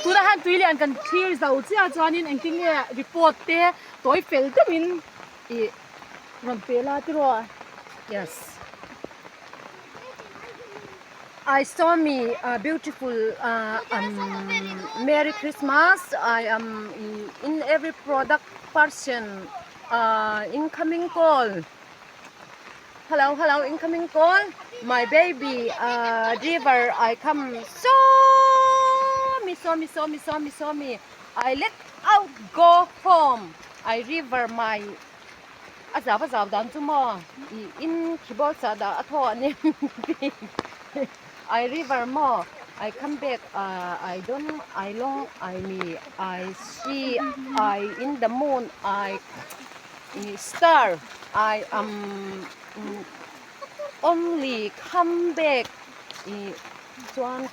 tu da han tui lian kan clear zau chia chuanin engting nge report te toy fel tamin I ron pela tiro. Yes. I saw me beautiful Merry Christmas. I am in every product person incoming call. Hello, hello, incoming call. My baby River, I come saw me. I let out go home. I River my azab dan tumo in kibol sa da atho ne I River mo. I come back. I don't. I long. I me. I see. I in the moon. I star. I am only come back. Chuan.